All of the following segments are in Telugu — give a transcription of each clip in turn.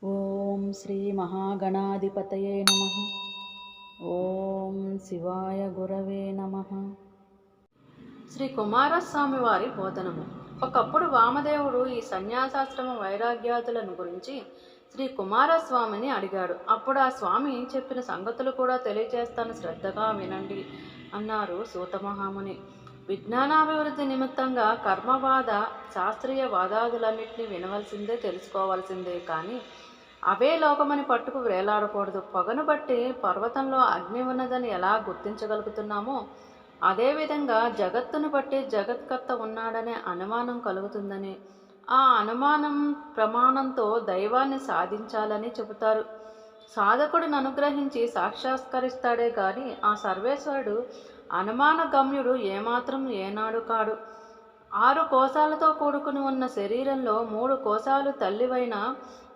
ఓం శ్రీ మహాగణాధిపతయే నమః. ఓం శివాయ గురవే నమః. శ్రీ కుమారస్వామి వారి బోధనము. ఒకప్పుడు వామదేవుడు ఈ సన్యాసాశ్రమ వైరాగ్యాదులను గురించి శ్రీ కుమారస్వామిని అడిగాడు. అప్పుడు ఆ స్వామి చెప్పిన సంగతులు కూడా తెలియజేస్తాను, శ్రద్ధగా వినండి అన్నారు సూతమహాముని. విజ్ఞానాభివృద్ధి నిమిత్తంగా కర్మవాద శాస్త్రీయ వాదాదులన్నింటినీ వినవలసిందే, తెలుసుకోవాల్సిందే. కానీ అవే లోకమని పట్టుకు వేలాడకూడదు. పొగను బట్టి పర్వతంలో అగ్ని ఉన్నదని ఎలా గుర్తించగలుగుతున్నామో అదేవిధంగా జగత్తును బట్టి జగత్కర్త ఉన్నాడనే అనుమానం కలుగుతుందని, ఆ అనుమానం ప్రమాణంతో దైవాన్ని సాధించాలని చెబుతారు. సాధకుడిని అనుగ్రహించి సాక్షాత్కరిస్తాడే గాని ఆ సర్వేశ్వరుడు అనుమాన గమ్యుడు ఏమాత్రం ఏనాడు కాడు. 6 కోశాలతో కూడుకుని ఉన్న శరీరంలో 3 కోశాలు తల్లివైన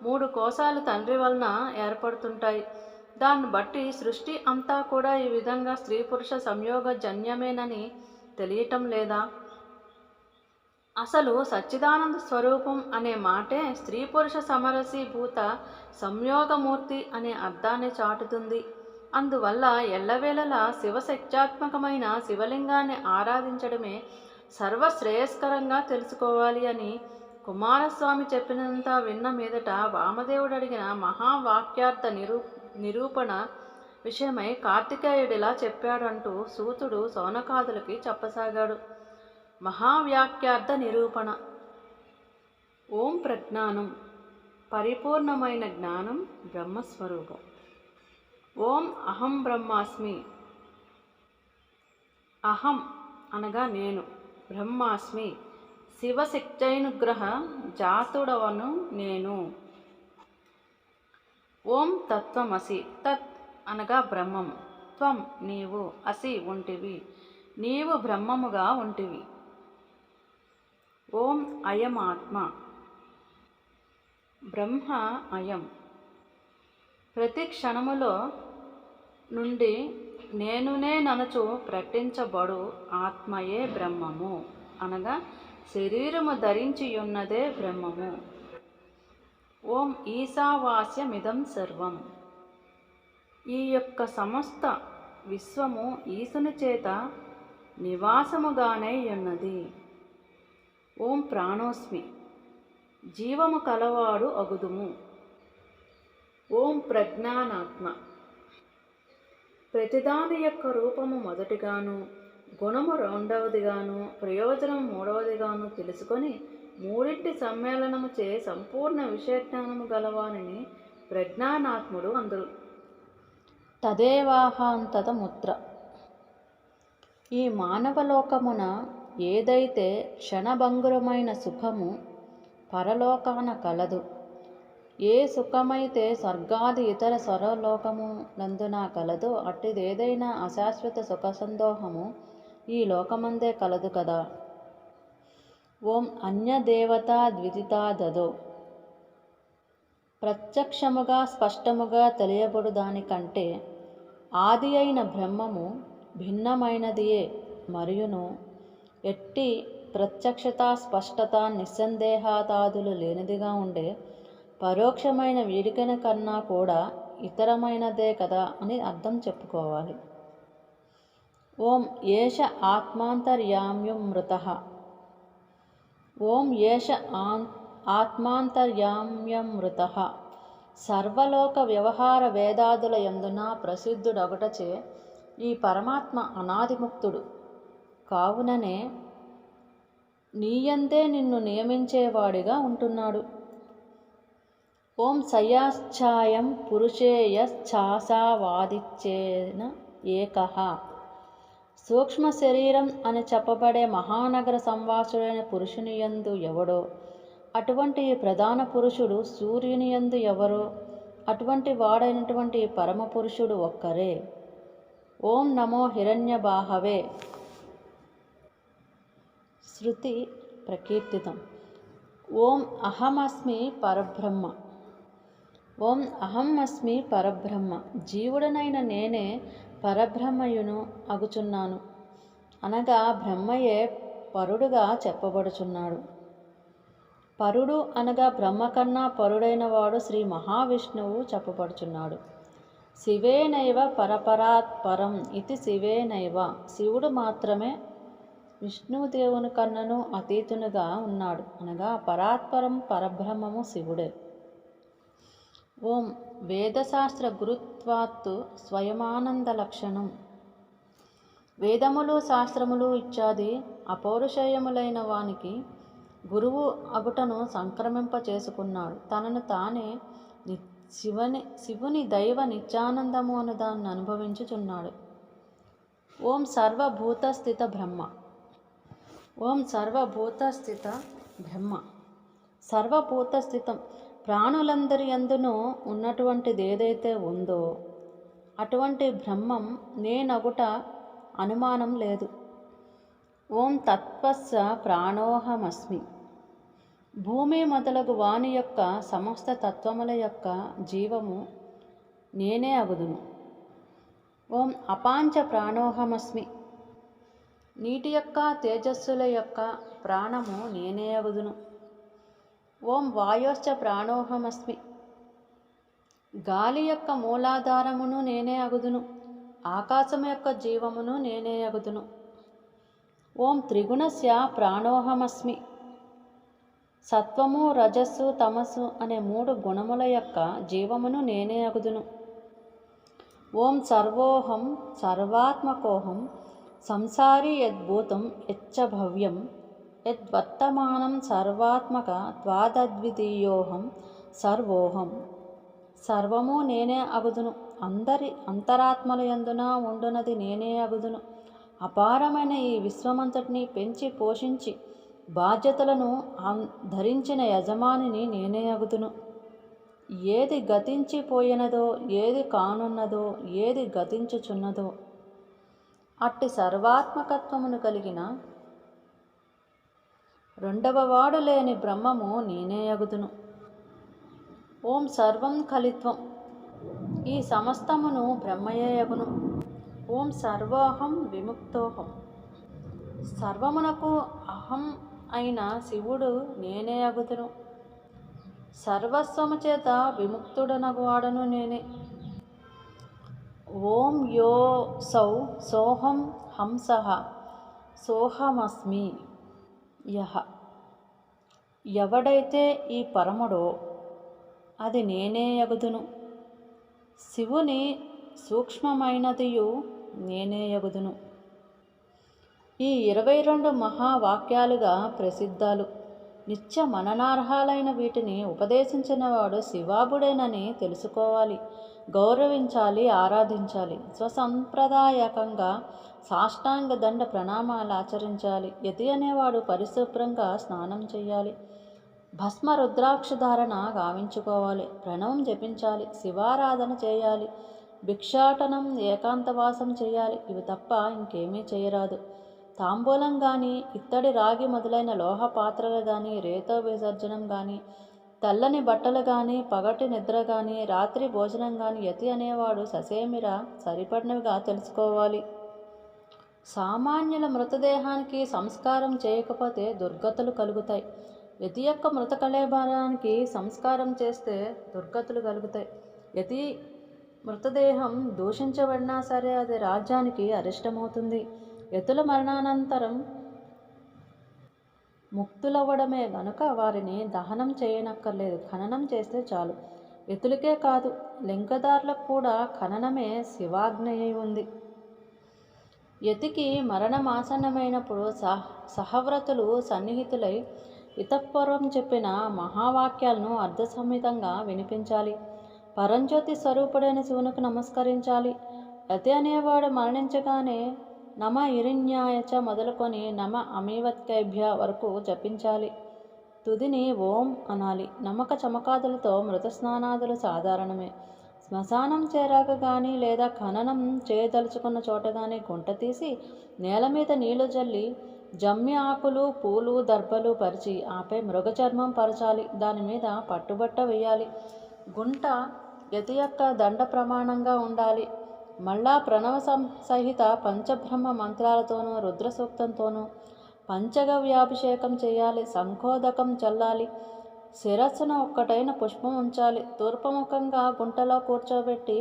3 కోశాలు తండ్రి వలన ఏర్పడుతుంటాయి. దాన్ని బట్టి సృష్టి అంతా కూడా ఈ విధంగా స్త్రీ పురుష సంయోగ జన్యమేనని తెలియటం లేదా? అసలు సచ్చిదానంద స్వరూపం అనే మాటే స్త్రీ పురుష సమరసీభూత సంయోగమూర్తి అనే అర్థాన్ని చాటుతుంది. అందువల్ల ఎల్లవేళలా శివశక్త్యాత్మకమైన శివలింగాన్ని ఆరాధించడమే సర్వశ్రేయస్కరంగా తెలుసుకోవాలి అని కుమారస్వామి చెప్పినంత విన్న మీదట వామదేవుడు అడిగిన మహావాక్యార్థ నిరూపణ విషయమై కార్తికేయుడిలా చెప్పాడంటూ సూతుడు సౌనకాదులకి చెప్పసాగాడు. మహావాక్యార్థ నిరూపణ. ఓం ప్రజ్ఞానం, పరిపూర్ణమైన జ్ఞానం, బ్రహ్మస్వరూపం. ఓం అహం బ్రహ్మాస్మి. అహం అనగా నేను, బ్రహ్మాస్మి శివశక్త్యనుగ్రహ జాతుడవను నేను. ఓం తత్వమసి. తత్ అనగా బ్రహ్మము, త్వం నీవు, అసి ఉంటివి, నీవు బ్రహ్మముగా ఉంటివి. ఓం అయం ఆత్మ. బ్రహ్మ అయం. ప్రతి క్షణములో నుండి నేనునేననుచు ప్రకటించబడు ఆత్మయే బ్రహ్మము అనగా శరీరము ధరించియున్నదే బ్రహ్మము. ఓం ఈశావాస్యమిదం సర్వం. ఈ యొక్క సమస్త విశ్వము ఈశుని చేత నివాసముగానే ఉన్నది. ఓం ప్రాణోస్మి. జీవము కలవాడు అగుదుము. ఓం ప్రజ్ఞానాత్మ. ప్రతిదాని యొక్క రూపము మొదటిగాను, గుణము రెండవదిగాను, ప్రయోజనం మూడవదిగాను తెలుసుకొని మూడింటి సమ్మేళనము చే సంపూర్ణ విషయజ్ఞానము గలవానిని ప్రజ్ఞానాత్ముడు అందరు. తదేవాహాంతతముత్ర. ఈ మానవలోకమున ఏదైతే క్షణభంగురమైన సుఖము పరలోకాన కలదు, ఏ సుఖమైతే స్వర్గాది ఇతర స్వరలోకము నందున కలదో అట్టిదేదైనా అశాశ్వత సుఖ సందోహము ఈ లోకమందే కలదు కదా. ఓం అన్యదేవతా ద్వితితా దదో. ప్రత్యక్షముగా స్పష్టముగా తెలియబడు దానికంటే ఆది అయిన బ్రహ్మము భిన్నమైనదియే మరియును ఎట్టి ప్రత్యక్షత స్పష్టత నిస్సందేహాతాదులు లేనిదిగా ఉండే పరోక్షమైన వీడికన కన్నా కూడా ఇతరమైనదే కదా అని అర్థం చెప్పుకోవాలి. ఓం ఏష ఆత్మాంతర్యామ్యమృతః. ఓం ఏష ఆత్మాంతర్యామ్యమృతః. సర్వలోక వ్యవహార వేదాదుల యందున ప్రసిద్ధుడొకటచే ఈ పరమాత్మ అనాదిముక్తుడు కావుననే నీయందే నిన్ను నియమించేవాడిగా ఉంటున్నాడు. ఓం సయాశ్చాయం పురుషేయశ్చాసావాదిచ్చేన ఏకః. సూక్ష్మ శరీరం అని చెప్పబడే మహానగర సంవాసుడైన పురుషునియందు ఎవడో అటువంటి ప్రధాన పురుషుడు, సూర్యునియందు ఎవరో అటువంటి వాడైనటువంటి పరమ పురుషుడు ఒక్కరే. ఓం నమో హిరణ్యబాహవే. శృతి ప్రకీర్తితం. ఓం అహమస్మి పరబ్రహ్మ. ఓం అహం అస్మి పరబ్రహ్మ. జీవుడనైన నేనే పరబ్రహ్మయును అగుచున్నాను అనగా బ్రహ్మయే పరుడుగా చెప్పబడుచున్నాడు. పరుడు అనగా బ్రహ్మ కన్నా పరుడైన వాడు శ్రీ మహావిష్ణువు చెప్పబడుచున్నాడు. శివేనైవ పరపరాత్ పరం ఇది శివేనైవ. శివుడు మాత్రమే విష్ణుదేవుని కన్నను అతీతునిగా ఉన్నాడు అనగా పరాత్పరం పరబ్రహ్మము శివుడే. ఓం వేదశాస్త్ర గురుత్వాత్తు స్వయమానంద లక్షణం. వేదములు శాస్త్రములు ఇత్యాది అపౌరుషేయములైన వానికి గురువు అగుటను సంక్రమింప చేసుకున్నాడు. తనను తానే శివుని దైవ నిత్యానందము అను దాన్ని అనుభవించుచున్నాడు. ఓం సర్వభూతస్థిత బ్రహ్మ. ఓం సర్వభూతస్థిత బ్రహ్మ. సర్వభూతస్థితం ప్రాణులందరి యందును ఉన్నటువంటిది ఏదైతే ఉందో అటువంటి బ్రహ్మం నేనగుట అనుమానం లేదు. ఓం తత్వస్య ప్రాణోహమస్మి. భూమి మొదలగు వాని యొక్క సమస్త తత్వముల యొక్క జీవము నేనే అగుదును. ఓం అపాంచ ప్రాణోహమస్మి. నీటి యొక్క తేజస్సుల యొక్క ప్రాణము నేనే అగుదును. ఓం వాయోశ్చ ప్రాణోహమస్మి. గాలి యొక్క మూలాధారమును నేనే అగుదును. ఆకాశం యొక్క జీవమును నేనే అగుదును. ఓం త్రిగుణస్య ప్రాణోహమస్మి. సత్వము రజస్సు తమస్సు అనే 3 గుణముల యొక్క జీవమును నేనే అగుదును. ఓం సర్వోహం సర్వాత్మకోహం సంసారి యద్భూతం యచ్చ భవ్యం యద్వర్తమానం సర్వాత్మక త్వాదద్వితీయోహం సర్వోహం. సర్వము నేనే అగుదును. అందరి అంతరాత్మల యందున ఉండునది నేనే అగుదును. అపారమైన ఈ విశ్వమంతటిని పెంచి పోషించి బాధ్యతలను ధరించిన యజమానిని నేనే అగుదును. ఏది గతించిపోయినదో, ఏది కానున్నదో, ఏది గతించుచున్నదో అట్టి సర్వాత్మకత్వమును కలిగిన రెండవ వాడు లేని బ్రహ్మము నేనే అగుదును. ఓం సర్వం కలిత్వం. ఈ సమస్తమును బ్రహ్మయే అగును. ఓం సర్వోహం విముక్తోహం. సర్వమునకు అహం అయిన శివుడు నేనే అగుదును. సర్వస్వము చేత విముక్తుడనగువాడను నేనే. ఓం యో సౌ సోహం హంసః సోహమస్మి యః. ఎవడైతే ఈ పరముడో అది నేనే అగుదును. శివుని సూక్ష్మమైనదియు నేనే అగుదును. ఈ 22 మహావాక్యాలుగా ప్రసిద్ధాలు. నిత్య మననార్హాలైన వీటిని ఉపదేశించిన వాడు శివాబుడేనని తెలుసుకోవాలి, గౌరవించాలి, ఆరాధించాలి. స్వసంప్రదాయకంగా సాష్టాంగ దండ ప్రణామాలు ఆచరించాలి. యతి అనేవాడు పరిశుభ్రంగా స్నానం చేయాలి. భస్మ రుద్రాక్ష ధారణ గావించుకోవాలి. ప్రణవం జపించాలి. శివారాధన చేయాలి. భిక్షాటనం, ఏకాంతవాసం చేయాలి. ఇవి తప్ప ఇంకేమీ చేయరాదు. తాంబూలం కానీ, ఇత్తడి రాగి మొదలైన లోహ పాత్రలు కానీ, రేతో విసర్జనం కానీ, తెల్లని బట్టలు కానీ, పగటి నిద్ర కానీ, రాత్రి భోజనం కానీ యతి అనేవాడు ససేమిరా సరిపడినవిగా తెలుసుకోవాలి. సామాన్యుల మృతదేహానికి సంస్కారం చేయకపోతే దుర్గతులు కలుగుతాయి. యతి యొక్క మృత కళేబరానికి సంస్కారం చేస్తే దుర్గతులు కలుగుతాయి. యతి మృతదేహం దూషించబడినా సరే అది రాజ్యానికి అరిష్టమవుతుంది. యతుల మరణానంతరం ముక్తులవ్వడమే గనుక వారిని దహనం చేయనక్కర్లేదు, ఖననం చేస్తే చాలు. యతులకే కాదు, లింగదారులకు కూడా ఖననమే శివాజ్ఞయ్య ఉంది. యతికి మరణమాసన్నమైనప్పుడు సహవ్రతులు సన్నిహితులై ఇతపూర్వం చెప్పిన మహావాక్యాలను అర్ధసంహితంగా వినిపించాలి. పరంజ్యోతి స్వరూపుడైన శివునికి నమస్కరించాలి. యతి అనేవాడు మరణించగానే నమ ఇరిణ్యాయచ మొదలుకొని నమ అమీవత్కైభ్య వరకు జపించాలి. తుదిని ఓం అనాలి. నమ్మక చమకాదులతో మృత స్నానాదులు సాధారణమే. శ్మశానం చేరాక కానీ లేదా ఖననం చేయదలుచుకున్న చోట కానీ గుంట తీసి నేల మీద నీళ్లు జల్లి జమ్మి ఆకులు, పూలు, దర్భలు పరిచి ఆపై మృగచర్మం పరచాలి. దాని మీద పట్టుబట్ట వేయాలి. గుంట యతి యొక్క దండ ప్రమాణంగా ఉండాలి. మళ్ళా ప్రణవ సహిత పంచబ్రహ్మ మంత్రాలతోనూ రుద్ర సూక్తంతోనూ పంచగవ్యాభిషేకం చేయాలి. శంఖోదకం చల్లాలి. శిరస్సున ఒక్కటైన పుష్పం ఉంచాలి. తూర్పుముఖంగా గుంటలో కూర్చోబెట్టి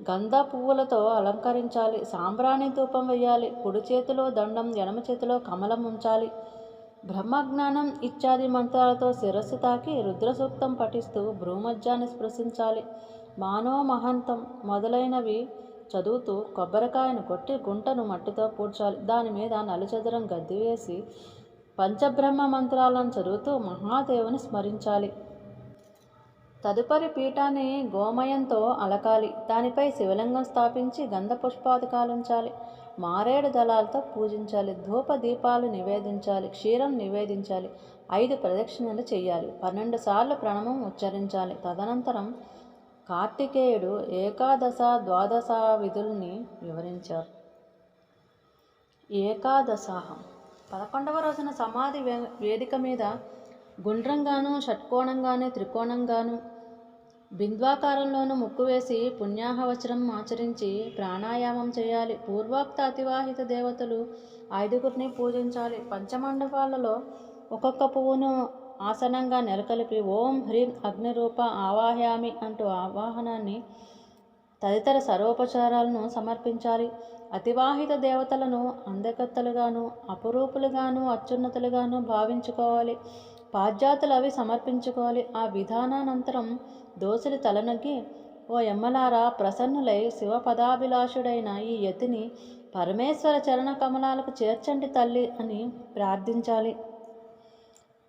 గంధ పువ్వులతో అలంకరించాలి. సాంబ్రాణి ధూపం వేయాలి. కుడి చేతిలో దండం, ఎడమ చేతిలో కమలం ఉంచాలి. బ్రహ్మజ్ఞానం ఇత్యాది మంత్రాలతో శిరస్సు తాకి రుద్రసూక్తం పఠిస్తూ భ్రూమధ్యాన్ని స్పృశించాలి. మానో మహంతం మొదలైనవి చదువుతూ కొబ్బరికాయను కొట్టి గుంటను మట్టితో పూడ్చాలి. దాని మీద నలుచదరం గద్ది వేసి పంచబ్రహ్మ మంత్రాలను చదువుతూ మహాదేవుని స్మరించాలి. తదుపరి పీఠాన్ని గోమయంతో అలకాలి. దానిపై శివలింగం స్థాపించి గంధ పుష్పాదికాలుంచాలి. మారేడు దళాలతో పూజించాలి. ధూప దీపాలు నివేదించాలి. క్షీరం నివేదించాలి. 5 ప్రదక్షిణలు చేయాలి. 12 సార్లు ప్రణవం ఉచ్చరించాలి. తదనంతరం కార్తికేయుడు ఏకాదశ ద్వాదశ విధుల్ని వివరించారు. ఏకాదశాహం 11వ రోజున సమాధి వేదిక మీద గుండ్రంగాను, షట్కోణంగాను, త్రికోణంగాను, బింద్వాకారంలోనూ ముక్కు వేసి పుణ్యాహవచనం ఆచరించి ప్రాణాయామం చేయాలి. పూర్వోక్త అతివాహిత దేవతలు 5గురిని పూజించాలి. పంచమండపాలలో ఒక్కొక్క పువ్వును ఆసనంగా నెలకొల్పి ఓం హ్రీం అగ్నిరూప ఆవాహయామి అంటూ ఆవాహనాన్ని తదితర సర్వోపచారాలను సమర్పించాలి. అతివాహిత దేవతలను అందకత్తలుగాను, అపురూపులుగాను, అత్యున్నతులుగాను భావించుకోవాలి. పాశ్చాత్యులు అవి సమర్పించుకోవాలి. ఆ విధానానంతరం దోసులు తలనొగ్గి ఓ ఎమ్మలారా ప్రసన్నులై శివపదాభిలాషుడైన ఈ యతిని పరమేశ్వర చరణ కమలాలకు చేర్చండి తల్లి అని ప్రార్థించాలి.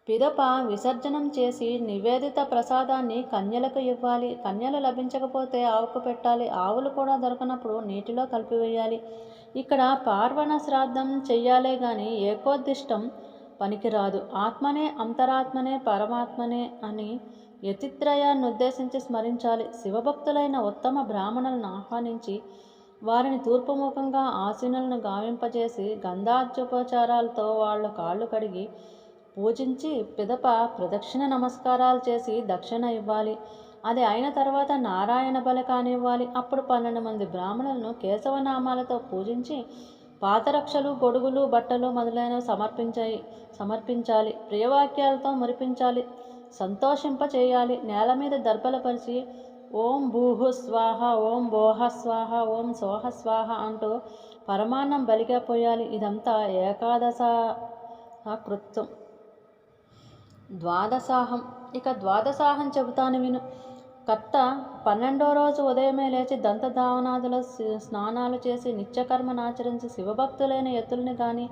పిదప విసర్జనం చేసి నివేదిత ప్రసాదాన్ని కన్యలకు ఇవ్వాలి. కన్యలు లభించకపోతే ఆవుకు పెట్టాలి. ఆవులు కూడా దొరకనప్పుడు నీటిలో కలిపివేయాలి. ఇక్కడ పార్వణ శ్రాద్ధం చెయ్యాలే గాని ఏకోద్దిష్టం పనికిరాదు. ఆత్మనే అంతరాత్మనే పరమాత్మనే అని యతిత్రయాన్ని ఉద్దేశించి స్మరించాలి. శివభక్తులైన ఉత్తమ బ్రాహ్మణులను ఆహ్వానించి వారిని తూర్పుముఖంగా ఆసీనులను గావింపజేసి గంధార్చోపచారాలతో వాళ్ళ కాళ్ళు కడిగి పూజించి పిదప ప్రదక్షిణ నమస్కారాలు చేసి దక్షిణ ఇవ్వాలి. అది అయిన తర్వాత నారాయణ బలి కానివ్వాలి. అప్పుడు 12 మంది బ్రాహ్మణులను కేశవనామాలతో పూజించి పాతరక్షలు, గొడుగులు, బట్టలు మొదలైనవి సమర్పించాలి. ప్రియవాక్యాలతో మురిపించాలి. సంతోషింపచేయాలి. నేల మీద దర్పలపరిచి ఓం భూహు స్వాహ, ఓం భోహ స్వాహ, ఓం సోహ స్వాహ అంటూ పరమాన్నం బలిగా పోయాలి. ఇదంతా ఏకాదశ కృత్యం. ద్వాదశాహం. ఇక ద్వాదశాహం చెబుతాను విను. కర్త 12వ రోజు ఉదయమే లేచి దంతధావనాదుల స్నానాలు చేసి నిత్యకర్మను ఆచరించి శివభక్తులైన యతుల్ని కానీ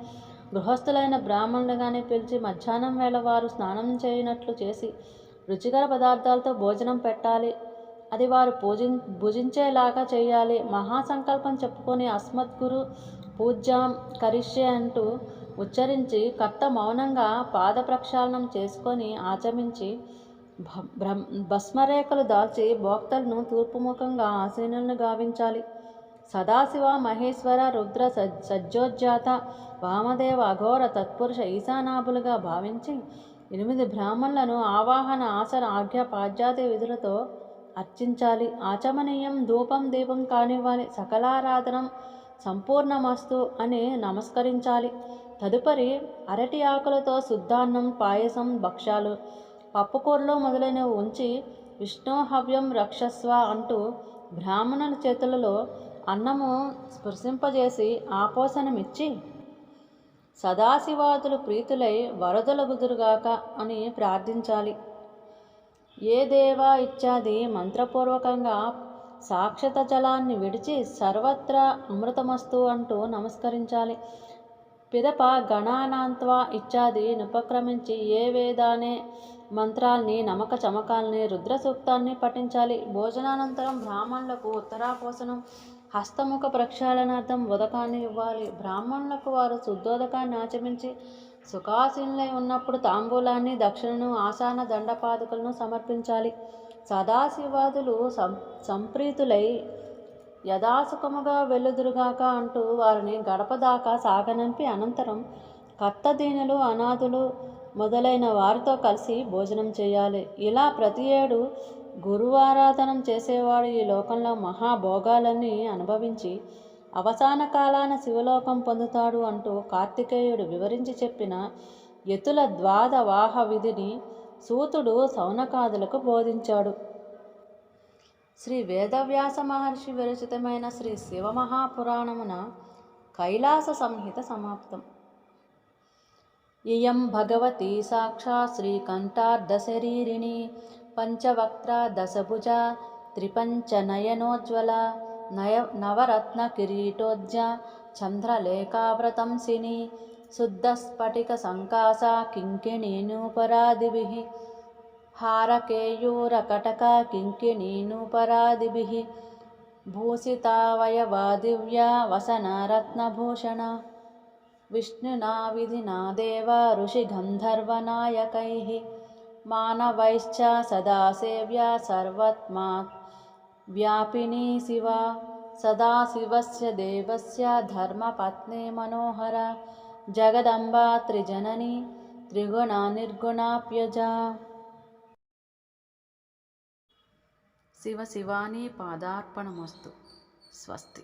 గృహస్థులైన బ్రాహ్మణులు కానీ పిలిచి మధ్యాహ్నం వేళ వారు స్నానం చేయనట్లు చేసి రుచికర పదార్థాలతో భోజనం పెట్టాలి. అది వారు భుజించేలాగా చేయాలి. మహాసంకల్పం చెప్పుకొని అస్మద్గురు పూజ్యాం కరిష్యే అంటూ ఉచ్చరించి కర్త మౌనంగా పాద ప్రక్షాళనం చేసుకొని ఆచమించి భస్మరేఖలు దాల్చి భోక్తలను తూర్పుముఖంగా ఆసీనులను గావించాలి. సదాశివ, మహేశ్వర, రుద్ర, సజ్జోజ్జాత, వామదేవ, అఘోర, తత్పురుష ఈశానాభులుగా భావించి 8 బ్రాహ్మణులను ఆవాహన, ఆసన, ఆజ్ఞ, పాశ్చాత్య విధులతో అర్చించాలి. ఆచమనీయం ధూపం దీపం కానివ్వాలి. సకలారాధనం సంపూర్ణమస్తు అని నమస్కరించాలి. తదుపరి అరటి ఆకులతో శుద్ధాన్నం, పాయసం, భక్ష్యాలు, పప్పుకూరలు మొదలైనవి ఉంచి విష్ణోహవ్యం రక్షస్వ అంటూ బ్రాహ్మణుల చేతులలో అన్నము స్పృశింపజేసి ఆపోసనమిచ్చి సదాశివాదులు ప్రీతులై వరదలగుదురుగాక అని ప్రార్థించాలి. ఏ దేవా ఇత్యాది మంత్రపూర్వకంగా సాక్షత జలాన్ని విడిచి సర్వత్రా అమృతమస్తు అంటూ నమస్కరించాలి. పిదప గణానాంత్వా ఇత్యాది ఉపక్రమించి ఏ వేదానే మంత్రాల్ని, నమక చమకాల్ని, రుద్ర సూక్తాన్ని పఠించాలి. భోజనానంతరం బ్రాహ్మణులకు ఉత్తరాపోసనం, హస్తముఖ ప్రక్షాళనార్థం ఉదకాన్ని ఇవ్వాలి. బ్రాహ్మణులకు వారు శుద్ధోదకాన్ని ఆచమించి సుఖాసీనులై ఉన్నప్పుడు తాంబూలాన్ని, దక్షిణను, ఆసాన దండపాదుకలను సమర్పించాలి. సదాశివాదులు సంప్రీతులై యథాసుఖముగా వెళ్ళుదురుగాక అంటూ వారిని గడప దాకా సాగనంపి అనంతరం కర్తదీనులు, అనాథులు మొదలైన వారితో కలిసి భోజనం చేయాలి. ఇలా ప్రతి ఏడు గురువారాధనం చేసేవాడు ఈ లోకంలో మహాభోగాలన్నీ అనుభవించి అవసాన కాలాన శివలోకం పొందుతాడు అంటూ కార్తికేయుడు వివరించి చెప్పిన యతుల ద్వాదవాహ విధిని సూతుడు శౌనకాదులకు బోధించాడు. శ్రీ వేదవ్యాస మహర్షి విరచితమైన శ్రీ శివమహాపురాణమున కైలాస సంహిత సమాప్తం. ఇయం భగవతి సాక్షాత్ శ్రీకంఠార్ధశరీరిణి పంచవక్త్ర దశభుజ త్రిపంచనయనోజ్వల నవరత్న కిరీటోజ్జ చంద్రలేఖావ్రతంసిని శుద్ధస్ఫటిక సంకాస కింకిణీనూపరాదిభిః హారకేయూరకటక కింకిణీనూపరాదిభిః భూషితావయవా దివ్య వసనరత్నభూషణ విష్ణునా విధినా దేవ ఋషిగంధర్వనాయకైః మానవైశ్చ సదా సేవ్య సర్వత్మా వ్యాపినీ శివ సదాశివస్య దేవస్య ధర్మపత్ని మనోహర జగదంబా త్రిజనని త్రిగుణ నిర్గుణాప్యజా. శివ శివాని పాదార్పణమస్తు. స్వస్తి.